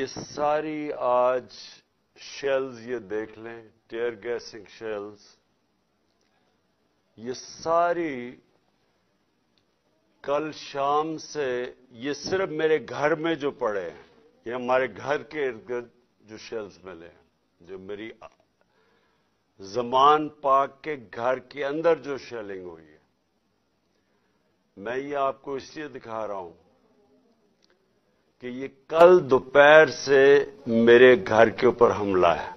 ساری آج شیلز یہ دیکھ لیں، ٹیئر گیسنگ شیلز، یہ ساری کل شام سے یہ صرف میرے گھر میں جو پڑے ہیں، یہ ہمارے گھر کے ارد گرد جو شیلز ملے ہیں، جو میری زمان پاک کے گھر کے اندر جو شیلنگ ہوئی ہے، میں یہ آپ کو اس لیے دکھا رہا ہوں کہ یہ کل دوپہر سے میرے گھر کے اوپر حملہ ہے،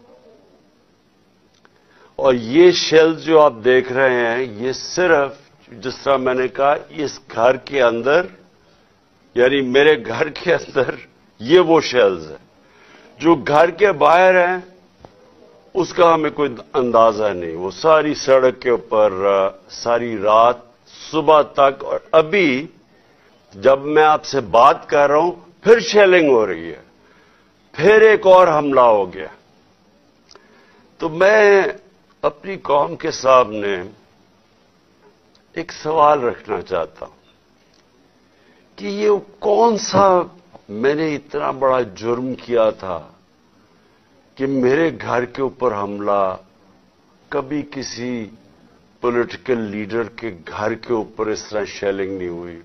اور یہ شیلز جو آپ دیکھ رہے ہیں یہ صرف جس طرح میں نے کہا اس گھر کے اندر، یعنی میرے گھر کے اندر یہ وہ شیلز ہیں جو گھر کے باہر ہیں اس کا ہمیں کوئی اندازہ نہیں. وہ ساری سڑک کے اوپر ساری رات صبح تک، اور ابھی جب میں آپ سے بات کر رہا ہوں پھر شیلنگ ہو رہی ہے، پھر ایک اور حملہ ہو گیا. تو میں اپنی قوم کے سامنے ایک سوال رکھنا چاہتا ہوں کہ یہ کون سا میں نے اتنا بڑا جرم کیا تھا کہ میرے گھر کے اوپر حملہ، کبھی کسی پولیٹیکل لیڈر کے گھر کے اوپر اس طرح شیلنگ نہیں ہوئی.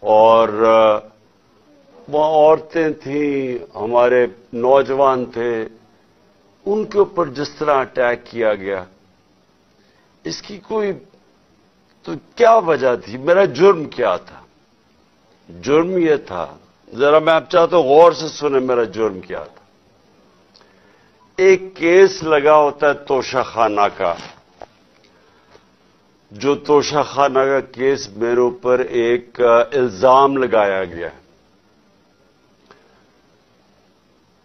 اور وہاں عورتیں تھیں، ہمارے نوجوان تھے، ان کے اوپر جس طرح اٹیک کیا گیا، اس کی کوئی تو کیا وجہ تھی؟ میرا جرم کیا تھا؟ جرم یہ تھا، ذرا میں آپ چاہتا ہوں غور سے سنیں میرا جرم کیا تھا. ایک کیس لگا ہوتا ہے توشہ خانہ کا، جو توشہ خانہ کا کیس میرے اوپر ایک الزام لگایا گیا ہے،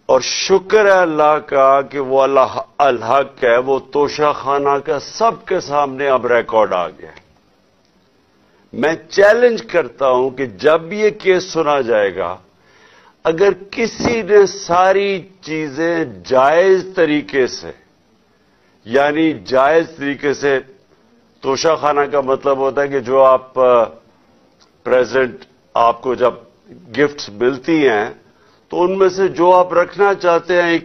اور شکر ہے اللہ کا کہ وہ اللہ الحق ہے، وہ توشہ خانہ کا سب کے سامنے اب ریکارڈ آ گیا. میں چیلنج کرتا ہوں کہ جب یہ کیس سنا جائے گا، اگر کسی نے ساری چیزیں جائز طریقے سے، یعنی جائز طریقے سے، توشہ خانہ کا مطلب ہوتا ہے کہ جو آپ پریزنٹ آپ کو جب گفٹس ملتی ہیں تو ان میں سے جو آپ رکھنا چاہتے ہیں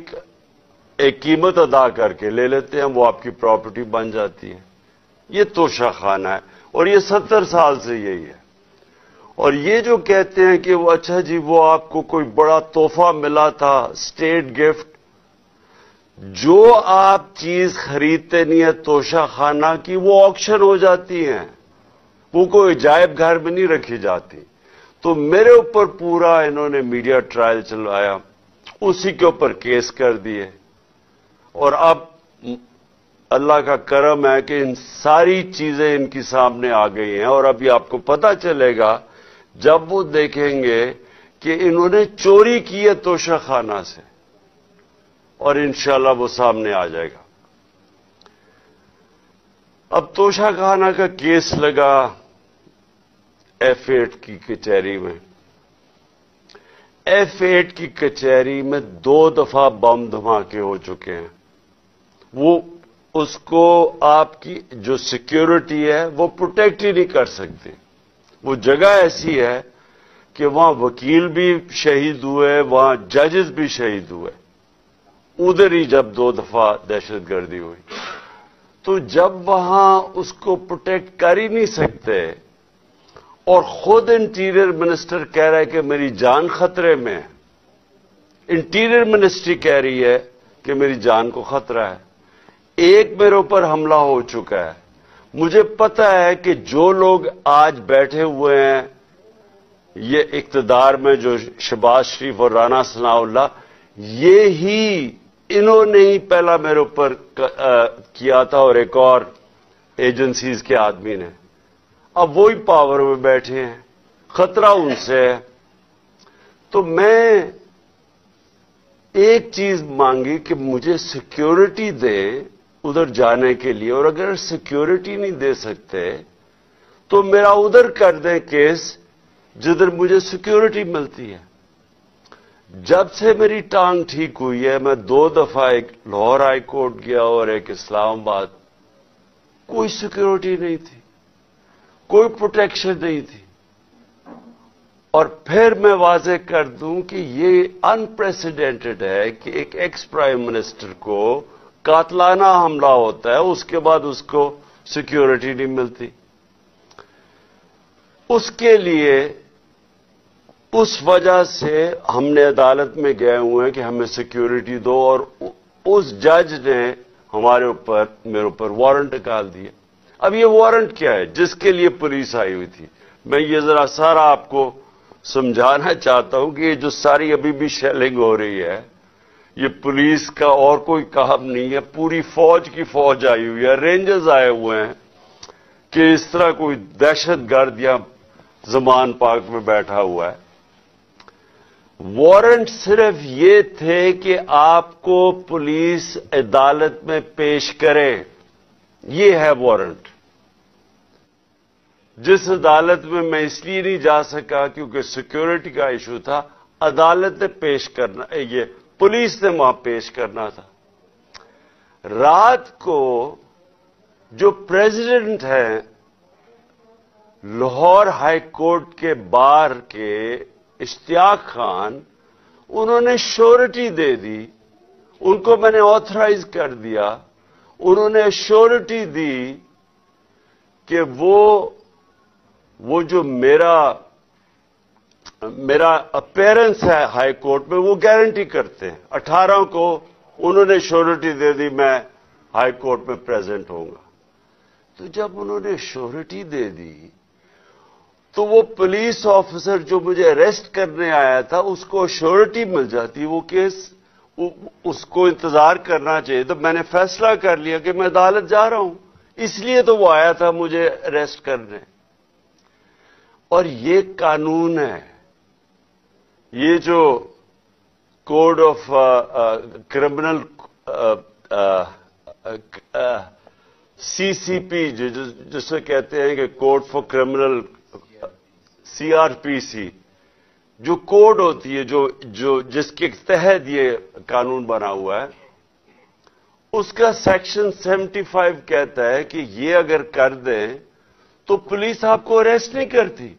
ایک قیمت ادا کر کے لے لیتے ہیں، وہ آپ کی پراپرٹی بن جاتی ہے. یہ توشہ خانہ ہے، اور یہ 70 سال سے یہی ہے. اور یہ جو کہتے ہیں کہ وہ اچھا جی وہ آپ کو کوئی بڑا تحفہ ملا تھا، اسٹیٹ گفٹ، جو آپ چیز خریدتے نہیں ہے توشہ خانہ کی، وہ آکشن ہو جاتی ہیں، وہ کوئی عجائب گھر میں نہیں رکھی جاتی. تو میرے اوپر پورا انہوں نے میڈیا ٹرائل چلوایا، اسی کے اوپر کیس کر دیے، اور اب اللہ کا کرم ہے کہ ان ساری چیزیں ان کی سامنے آ گئی ہیں. اور ابھی آپ کو پتہ چلے گا جب وہ دیکھیں گے کہ انہوں نے چوری کی ہے توشہ خانہ سے، اور انشاءاللہ وہ سامنے آ جائے گا. اب توشہ خانہ کا کیس لگا F8 کی کچہری میں. F8 کی کچہری میں 2 دفعہ بم دھماکے ہو چکے ہیں. وہ اس کو آپ کی جو سیکیورٹی ہے وہ پروٹیکٹ ہی نہیں کر سکتے. وہ جگہ ایسی ہے کہ وہاں وکیل بھی شہید ہوئے، وہاں ججز بھی شہید ہوئے. ادھر ہی جب 2 دفعہ دہشت گردی ہوئی، تو جب وہاں اس کو پروٹیکٹ کر ہی نہیں سکتے، اور خود انٹیریئر منسٹر کہہ رہا ہے کہ میری جان خطرے میں ہے، انٹیریئر منسٹری کہہ رہی ہے کہ میری جان کو خطرہ ہے. ایک میرے اوپر حملہ ہو چکا ہے. مجھے پتہ ہے کہ جو لوگ آج بیٹھے ہوئے ہیں یہ اقتدار میں، جو شہباز شریف اور رانا ثناء اللہ، یہی انہوں نے ہی پہلا میرے اوپر کیا تھا، اور ایک اور ایجنسیز کے آدمی نے. اب وہی پاور میں بیٹھے ہیں، خطرہ ان سے ہے. تو میں ایک چیز مانگی کہ مجھے سیکیورٹی دے ادھر جانے کے لیے، اور اگر سیکیورٹی نہیں دے سکتے تو میرا ادھر کر دیں کیس جدھر مجھے سیکیورٹی ملتی ہے. جب سے میری ٹانگ ٹھیک ہوئی ہے میں 2 دفعہ ایک لاہور ہائی کورٹ گیا اور ایک اسلام آباد. کوئی سیکیورٹی نہیں تھی، کوئی پروٹیکشن نہیں تھی. اور پھر میں واضح کر دوں کہ یہ انپریسیڈنٹڈ ہے کہ ایک ایکس پرائم منسٹر کو قاتلانہ حملہ ہوتا ہے، اس کے بعد اس کو سیکیورٹی نہیں ملتی. اس کے لیے اس وجہ سے ہم نے عدالت میں گئے ہوئے ہیں کہ ہمیں سیکیورٹی دو، اور اس جج نے میرے اوپر وارنٹ نکال دیا. اب یہ وارنٹ کیا ہے جس کے لیے پولیس آئی ہوئی تھی؟ میں یہ ذرا سارا آپ کو سمجھانا چاہتا ہوں کہ یہ جو ساری ابھی بھی شیلنگ ہو رہی ہے، یہ پولیس کا اور کوئی کام نہیں ہے، پوری فوج کی فوج آئی ہوئی ہے، رینجرز آئے ہوئے ہیں کہ اس طرح کوئی دہشت گرد یا زمان پاک میں بیٹھا ہوا ہے. وارنٹ صرف یہ تھے کہ آپ کو پولیس عدالت میں پیش کرے، یہ ہے وارنٹ. جس عدالت میں میں اس لیے نہیں جا سکا کیونکہ سیکیورٹی کا ایشو تھا، عدالت نے پیش کرنا، یہ پولیس نے وہاں پیش کرنا تھا. رات کو جو پریزیڈنٹ ہیں لاہور ہائی کورٹ کے بار کے اشتیاق خان، انہوں نے شورٹی دے دی، ان کو میں نے آتھرائز کر دیا، انہوں نے شورٹی دی کہ وہ جو میرا اپیرنس ہے ہائی کورٹ میں وہ گارنٹی کرتے ہیں. 18 کو انہوں نے شورٹی دے دی میں ہائی کورٹ میں پریزنٹ ہوں گا. تو جب انہوں نے شورٹی دے دی تو وہ پولیس آفیسر جو مجھے اریسٹ کرنے آیا تھا اس کو شورٹی مل جاتی، وہ کیس اس کو انتظار کرنا چاہیے. تو میں نے فیصلہ کر لیا کہ میں عدالت جا رہا ہوں، اس لیے تو وہ آیا تھا مجھے اریسٹ کرنے. اور یہ قانون ہے، یہ جو کوڈ آف کرمنل CCP جسے کہتے ہیں کہ کوڈ فار کرمنل CRPC، جو کوڈ ہوتی ہے جس کے تحت یہ قانون بنا ہوا ہے، اس کا سیکشن 75 کہتا ہے کہ یہ اگر کر دیں تو پولیس آپ کو اریسٹ نہیں کرتی.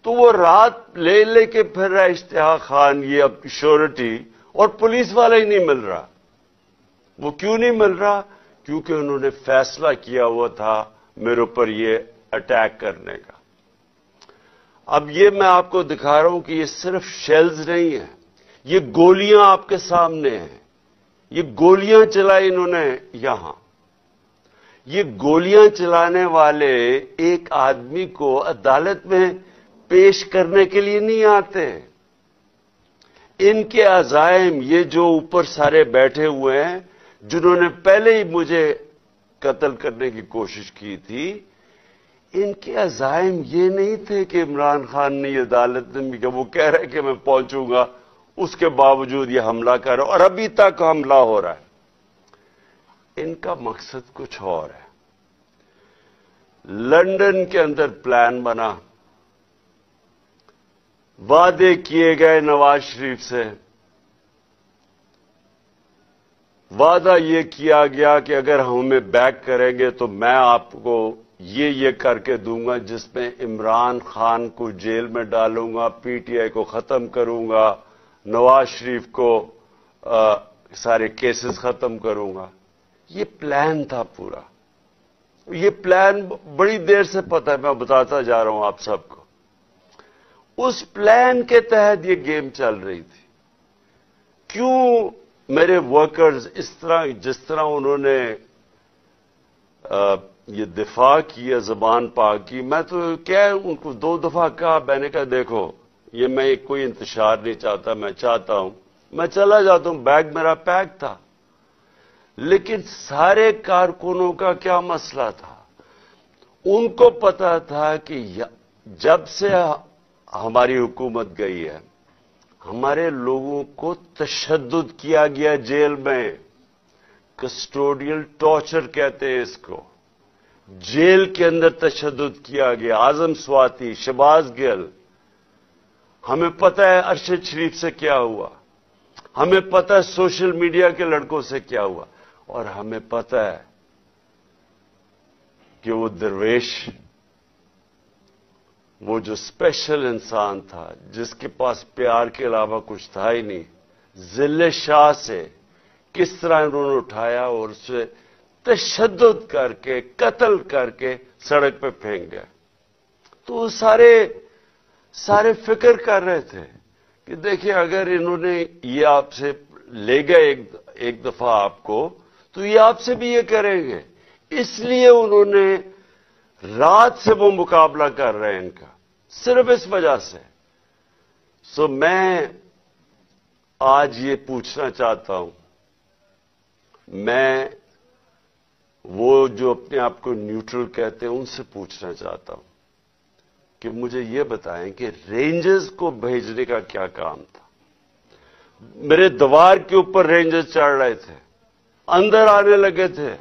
تو وہ رات لے کے پھر رہا اشتیاق خان یہ اب شورٹی، اور پولیس والا ہی نہیں مل رہا. وہ کیوں نہیں مل رہا؟ کیونکہ انہوں نے فیصلہ کیا ہوا تھا میرے اوپر یہ اٹیک کرنے کا. اب یہ میں آپ کو دکھا رہا ہوں کہ یہ صرف شیلز نہیں ہیں، یہ گولیاں آپ کے سامنے ہیں. یہ گولیاں چلائی انہوں نے یہاں. یہ گولیاں چلانے والے ایک آدمی کو عدالت میں پیش کرنے کے لیے نہیں آتے. ان کے عزائم، یہ جو اوپر سارے بیٹھے ہوئے ہیں جنہوں نے پہلے ہی مجھے قتل کرنے کی کوشش کی تھی، ان کے عزائم یہ نہیں تھے کہ عمران خان نے یہ عدالت میں کہ وہ کہہ رہے کہ میں پہنچوں گا، اس کے باوجود یہ حملہ کر رہا اور ابھی تک حملہ ہو رہا ہے. ان کا مقصد کچھ اور ہے. لندن کے اندر پلان بنا، وعدے کیے گئے نواز شریف سے، وعدہ یہ کیا گیا کہ اگر ہمیں بیک کریں گے تو میں آپ کو یہ کر کے دوں گا، جس میں عمران خان کو جیل میں ڈالوں گا، PTI کو ختم کروں گا، نواز شریف کو سارے کیسز ختم کروں گا. یہ پلان تھا پورا. یہ پلان بڑی دیر سے پتہ ہے، میں بتاتا جا رہا ہوں آپ سب کو. اس پلان کے تحت یہ گیم چل رہی تھی. کیوں میرے ورکرز اس طرح، جس طرح انہوں نے یہ دفاع کیا زبان پاک کی، میں تو کیا ان کو 2 دفعہ کہا، میں نے کہا دیکھو یہ میں کوئی انتشار نہیں چاہتا، میں چاہتا ہوں میں چلا جاتا ہوں، بیگ میرا پیک تھا. لیکن سارے کارکنوں کا کیا مسئلہ تھا؟ ان کو پتا تھا کہ جب سے ہماری حکومت گئی ہے ہمارے لوگوں کو تشدد کیا گیا جیل میں. کسٹوڈیل ٹارچر کہتے ہیں اس کو. جیل کے اندر تشدد کیا گیا. اعظم سواتی، شہباز گل، ہمیں پتہ ہے ارشد شریف سے کیا ہوا، ہمیں پتہ ہے سوشل میڈیا کے لڑکوں سے کیا ہوا، اور ہمیں پتہ ہے کہ وہ درویش وہ جو اسپیشل انسان تھا جس کے پاس پیار کے علاوہ کچھ تھا ہی نہیں، ذل شاہ سے کس طرح انہوں نے اٹھایا اور اسے تشدد کر کے قتل کر کے سڑک پہ پھینک گئے. تو وہ سارے فکر کر رہے تھے کہ دیکھیں اگر انہوں نے یہ آپ سے لے گئے ایک دفعہ آپ کو تو یہ آپ سے بھی یہ کریں گے. اس لیے انہوں نے رات سے وہ مقابلہ کر رہے ہیں ان کا، صرف اس وجہ سے. سو میں آج یہ پوچھنا چاہتا ہوں، میں وہ جو اپنے آپ کو نیوٹرل کہتے ہیں ان سے پوچھنا چاہتا ہوں کہ مجھے یہ بتائیں کہ رینجرز کو بھیجنے کا کیا کام تھا؟ میرے دیوار کے اوپر رینجرز چڑھ رہے تھے، اندر آنے لگے تھے.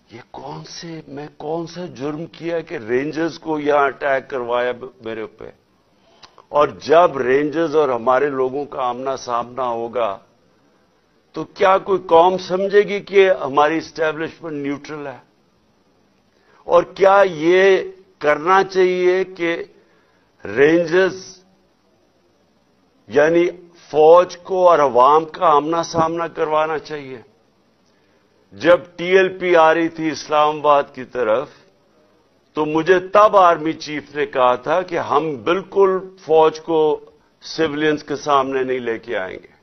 یہ میں کون سا جرم کیا کہ رینجرز کو یہاں اٹیک کروایا میرے پہ؟ اور جب رینجرز اور ہمارے لوگوں کا آمنا سامنا ہوگا تو کیا کوئی قوم سمجھے گی کہ ہماری اسٹیبلشمنٹ نیوٹرل ہے؟ اور کیا یہ کرنا چاہیے کہ رینجرز یعنی فوج کو اور عوام کا آمنا سامنا کروانا چاہیے؟ جب ٹی ایل پی آ رہی تھی اسلام آباد کی طرف تو مجھے تب آرمی چیف نے کہا تھا کہ ہم بالکل فوج کو سیولینز کے سامنے نہیں لے کے آئیں گے.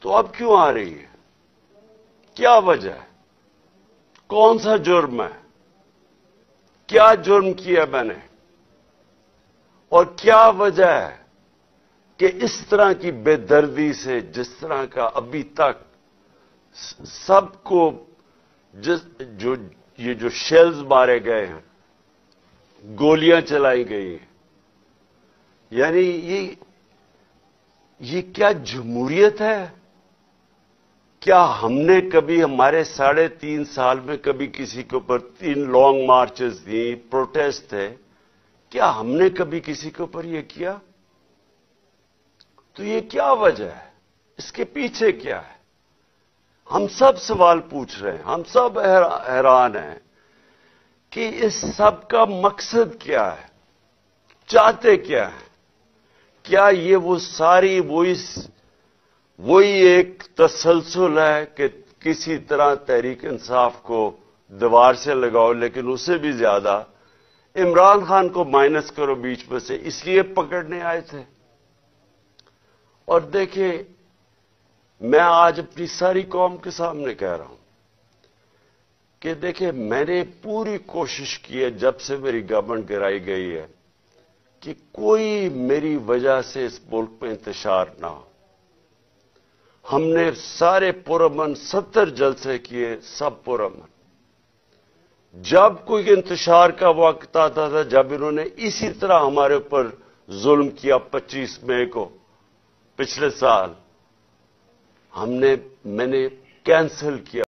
تو اب کیوں آ رہی ہے؟ کیا وجہ ہے؟ کون سا جرم ہے؟ کیا جرم کیا میں نے؟ اور کیا وجہ ہے کہ اس طرح کی بے دردی سے جس طرح کا ابھی تک سب کو یہ جو شیلز مارے گئے ہیں، گولیاں چلائی گئی ہیں، یعنی یہ کیا جمہوریت ہے؟ کیا ہم نے کبھی ہمارے 3.5 سال میں کبھی کسی کے اوپر 3 لانگ مارچز دی، پروٹیسٹ تھے، کیا ہم نے کبھی کسی کے اوپر یہ کیا؟ تو یہ کیا وجہ ہے؟ اس کے پیچھے کیا ہے؟ ہم سب سوال پوچھ رہے ہیں، ہم سب حیران ہیں کہ اس سب کا مقصد کیا ہے؟ چاہتے کیا ہے؟ کیا یہ وہ ساری وہی ایک تسلسل ہے کہ کسی طرح تحریک انصاف کو دیوار سے لگاؤ، لیکن اس سے بھی زیادہ عمران خان کو مائنس کرو بیچ میں سے، اس لیے پکڑنے آئے تھے؟ اور دیکھیں، میں آج اپنی ساری قوم کے سامنے کہہ رہا ہوں کہ دیکھیں میں نے پوری کوشش کی ہے جب سے میری گورنمنٹ گرائی گئی ہے کہ کوئی میری وجہ سے اس ملک میں انتشار نہ ہو. ہم نے سارے پرامن 70 جلسے کیے، سب پرامن. جب کوئی انتشار کا وقت آتا تھا، جب انہوں نے اسی طرح ہمارے اوپر ظلم کیا 25 مئی کو پچھلے سال، میں نے کینسل کیا